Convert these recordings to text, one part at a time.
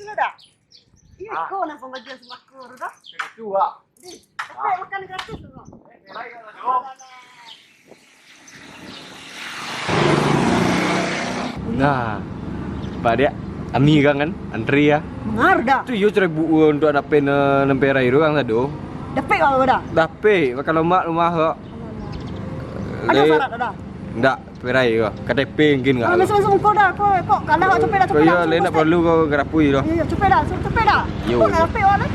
iya dah. Iya, kau nak pembagian sembako dah. Itu ah. Tapi makan gratis tu. Nah, Pak dia, Ami kan, Andri ya. Mengar dah. Tu yo cerai bu untuk dapat nempera itu kan tado. Dapat kau dah. Dapat, kalau mak rumah kok. Ada syarat dah. Enggak, perai kok. KTP mungkin enggak. Kalau masuk kau dah, kau kalau kau cepet dah cepet. Kau ya, lain tak perlu kau gerapui dah. Iya, cepet dah. Yo. Kau nak dapat orang.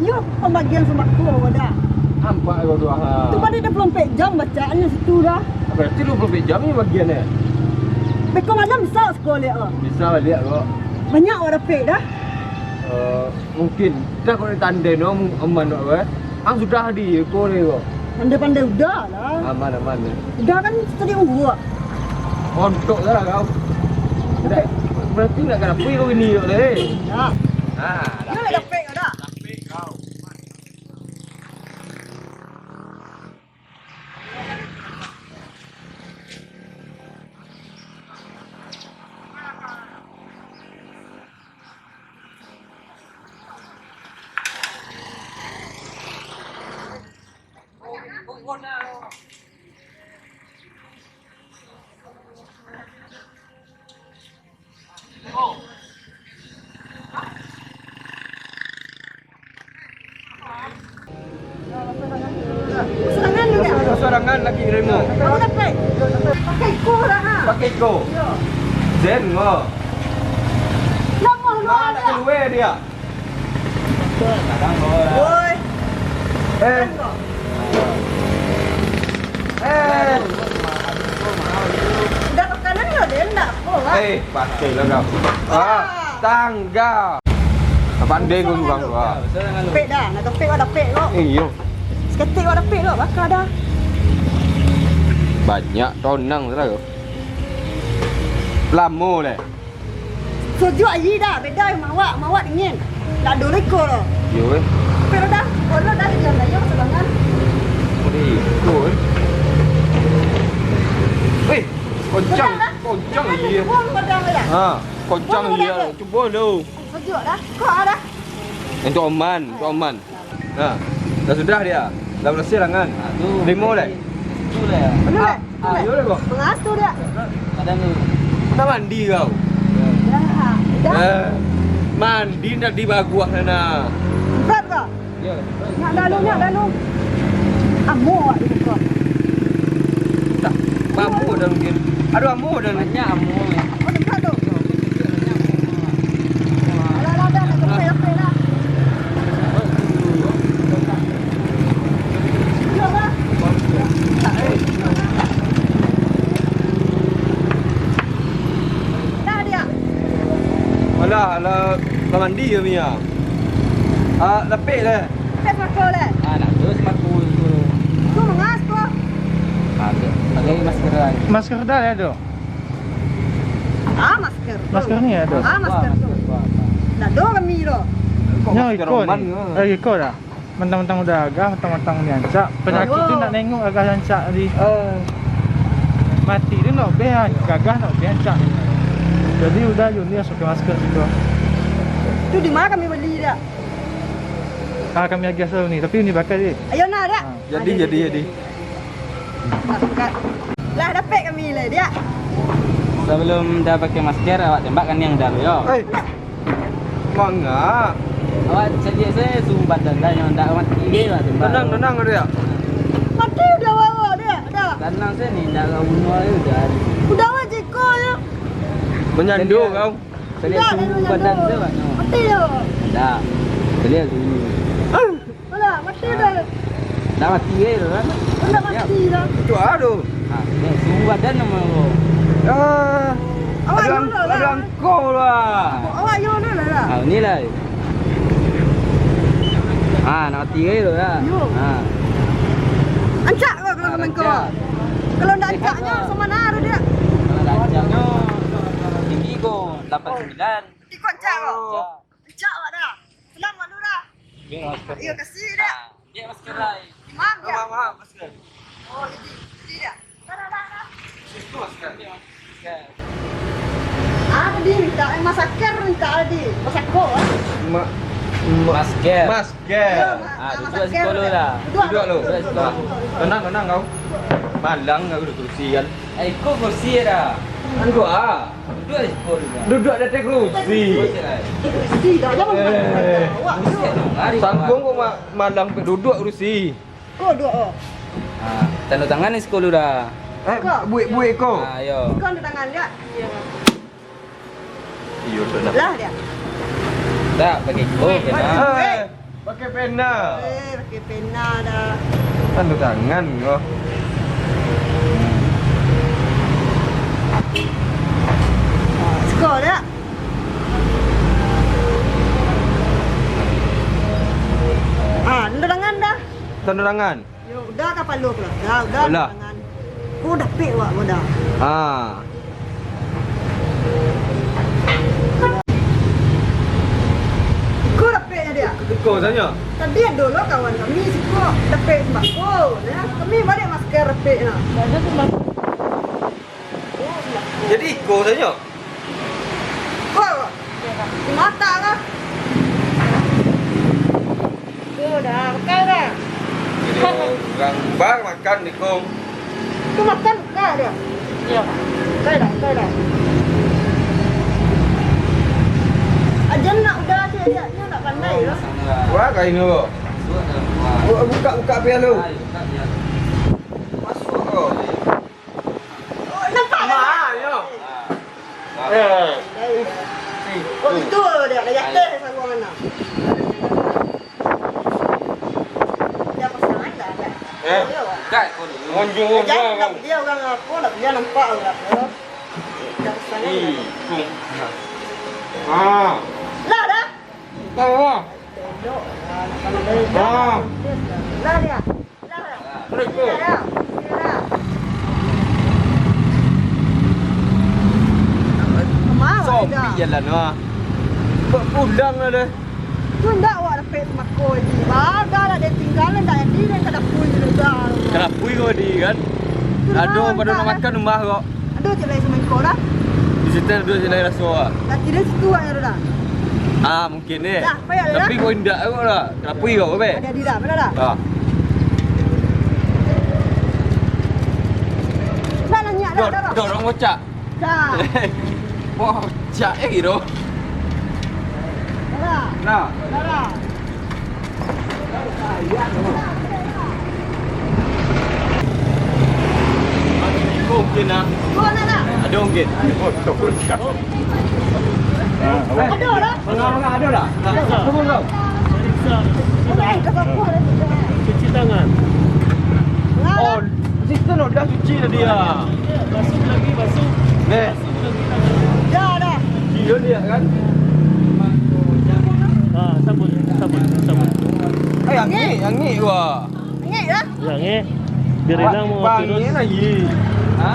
Yo, pembagian sembako dah. Nampak kau tu ah. Tu pada 24 jam bacaannya situ dah. Berarti 24 jam ni bagiannya. Bekau malam bisa sekolah ah. Bisa lihat kok. Banyak orang dapat dah. Mungkin dah kau tanda no aman kok eh. Ang sudah di kau ni kok. Pandai-pandai udah lah. Aman. Udah kan tadi unggu. Untuk lah kau. Tidak. Berarti nak gerapui kau ini kok le. Dah. Ah, Kau nak dapat kau dah. Dapat kau. Serangan juga. Sorangan lagi remo. Kau dapat. Pakai kau dah ha. Pakai ko. Zen ngo. Lama lu Mana ada. keluar dia? Kadang kau. Woi. Eh. Eh. Udah makanan ni ada enggak? Oh, ha. Pakai lah kau. Tangga. Pandai kau tukang kau. Dapat dah. Nak dapat kau dapat kau. Iyo. Seketik kau dapat kau. Bakar dah. Banyak tonang lah kau. Lama leh. Soju ayi dah. Beda yang mawak dingin. Tak ada reko loh. Yo eh. Pero dah. Kalau dah dia dah yo serangan. Oi, kau. Eh, koncang iya. Pun padang dah. Ha, koncang iya. Cuba lu. Soju dah. Kau dah. Untuk aman. Ha. Dah sudah dia. Dah berhasil lah kan? Demo leh. Tu lah. Benar. Ayo leh kau. Pengasuh dia. Kadang tu. Dah mandi kau. Dah. Dah. Mandi nak di baguah sana. Berat kau. Ya. Nak dalu. Amo awak di kau. Tak. Bambu dah mungkin. Aduh amu dah. Banyak amu. Oh, dekat tu. Alah, dah nak dapat dah. Yo lah. Dah dia. Alah, kau mandi ke Mia? Lepek leh. Pet makau le. Nak terus maku tu. Tu mengas tu. Pakai masker lagi. Masker dah ada. Masker. tu. Masker ni ada. Masker tu. Dah do kami lo. Nya ikut ni. Lagi ikut dah. Mentang-mentang udah agak, mentang-mentang ni ancak. Penyakit tu nak nengok agak ancak tadi. Mati dia nak behan, gagah nak behan ancak. Jadi udah Yuni harus pakai masker situ. Tu di mana kami beli dia? Kami lagi asal ni, tapi ni bakal dia. Ayo nak dah. Jadi. Lah dapat kami le dia. Sebelum dah pakai masker, awak tembakkan yang dah yo. Mangga. Awak saja saya suruh badan dah yang dah mati dia lah tembak. Tenang dia. Mati udah bawa dia. Dah. Tenang saya ni dah bunuh dia dah. Udah wajib kau ya. Menyandu kau. Saya suruh badan saya pak. Mati yo. Dah. Saya suruh. Alah, mati dah. Dah mati dia tu kan. Udah mati dah. Itu aduh. Ni suruh badan nama lo. Awak yo lah. Ada engkau lah. Awak yo lah. Ni lah. Nak mati dia tu lah. Yo. Ancak kau kalau kau kau. Kalau ndak ancaknya sama naruh dia. Kalau dah ancaknya tinggi ko 89. Ikut ancak kau. Ancak awak dah. Selang malu dah. Biar masker. Iya kasih dia. Dia masker lah. Imam dia. Maaf, masker. Oh, jadi dia. Dah. Itu masker. Masker. Ada Tadi minta masaker minta tadi. Masako ah. Masker. Masker. Duduk sekolah lah. Duduk lu. Duduk sekolah. Tenang kau. Malang kau duduk kursi kan. Kau kursi dah. Duduk ah. Duduk di sekolah. Duduk di atas kursi. Kursi dah jangan. Awak duduk. Sanggung kau malang duduk kursi. Kau duduk oh. Tanda tangan di sekolah dah. Buik kau. Ayo. Kau ada tangan dia. Iyo dah. Lah dia. Tak pakai kau kena. Pakai pena. Pakai pena dah. Tanda tangan kau. Skor dah. Tanda tangan dah. Tanda tangan. Yo, udah kapal lu pula. Dah, udah Udah. tangan. Kau dah pek wak dah. Kau dah peknya dia. Kau tanya. Tadi dulu kawan kami si kau dah pek sembako. Ya, kami balik masker peknya. Ada tu mas. Jadi kau tanya. Kau di mata kah? Kau dah pakai dah. Orang bar makan di kau. Tu makan kah dia? Ya. Kau dah. Ajan nak udah dia nak pandai lah. Wah kain lu. Buka piala lu. Masuk kau. Oh, nampak dah. Yo. Oh, itu dia dah jatuh sama mana. Dia pasangan dah ada. Kat kau dulu. Monjung. Jangan dia orang aku nak dia nampak orang. Dia pasangan. Lah dah. Tahu. Duduk. Lah dia. Lah. Sopi jalan ah. Pulang lah dah. Tu ndak awak dapat sembako ni. Baga dah dia tinggalan dah yang dia kada pun juga. Kenapa kau di kan? Aduh pada nak makan rumah kau. Aduh je lai sembako dah. Di situ ada jalan rasa. Dah tidak situ aja dah. Mungkin ni. Dah, payah dah. Tapi kau indak kau lah. Kenapa kau apa? Ada di dah, mana dah? Dah nanya dah. Dorong bocak. Dah. Bocak gitu. Dah. Nah. Dah. Mungkin lah. Kau nak dah? Ada mungkin. Ada dah. Mengah ada dah. Tunggu kau. Kau apa dah? Cuci tangan. Oh, situ nak dah cuci tadi ah. Basuh lagi, basuh. Nih, Dah. dia dia kan. Sabun. Yang ni wah. Ngek dah. Yang ni. Birina mau Bang terus. ni lagi. Ha?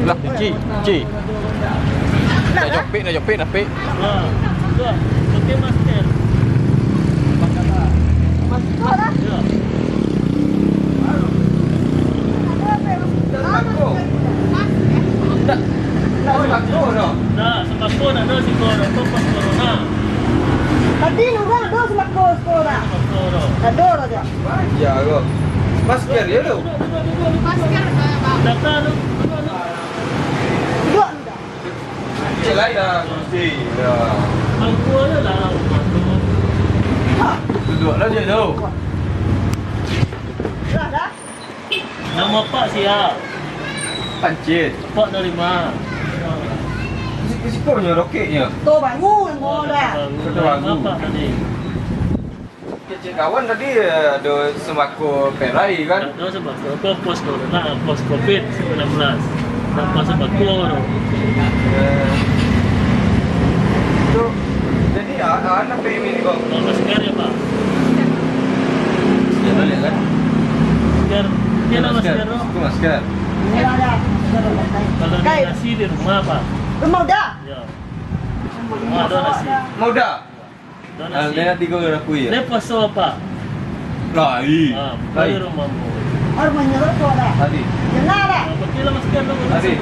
Lah, cuci. Nak jopit. Dua. Pakai masker. Kau dah. Ya. Nah, sembako nak ada si korang tu pas corona. Tadi orang ada sembako sekolah. Sembako tu. Ada aja. Ya kau. Masker dia tu. Data tu. Duduk dah. Celai dah kursi. Ya. Bangku ada lah. Duduklah je tu. Dah. Nama Pak siap. Pancit. Pak dari mana? Kau punya roketnya. Tu bangun mau dah. Nama Pak tadi. Kecil kawan tadi ada sembako perai kan? Ada sembako. Apa pos corona, pos COVID-19. Nampak sembako tu. Tu. Jadi anak PMI ni kau. Oh, masker ya Pak. Ya boleh kan? Masker. Dia nak masker tu. Aku masker. Dah. Kalau dia nasi di rumah Pak. Rumah dah. Ya. Ada nasi. Mau dah? Ada nasi. Dia 3 dah kuih. Dia pasal apa? Lah, Baru mampu. Orang menyuruh kau dah. Tadi. Jangan dah. Betul lah masker dulu. Tadi.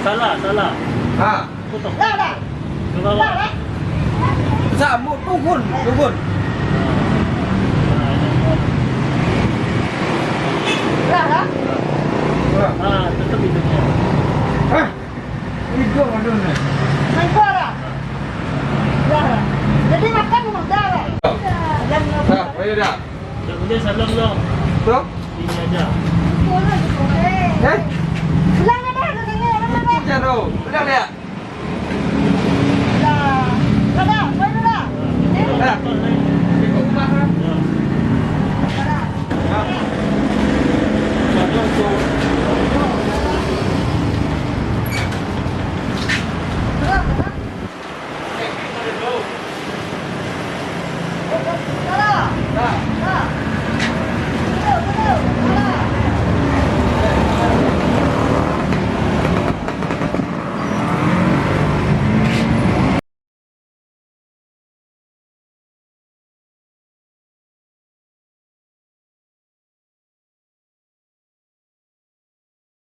Salah. Ha. Potong. Dah dah. Ke bawah. Dah dah. Sambut turun. Dah dah. Tetap hidungnya. Hah? Hidung ada ni. Main kau dah. Dah dah. Jadi makan memang dah dah. Jangan. Ha, ayo dah. Kemudian salam dong. Tu? Ini aja. Eh? Pulang dah dah. Dah. Jaro. Dah lihat. Dah. Dah dah. Dah dah. Dah.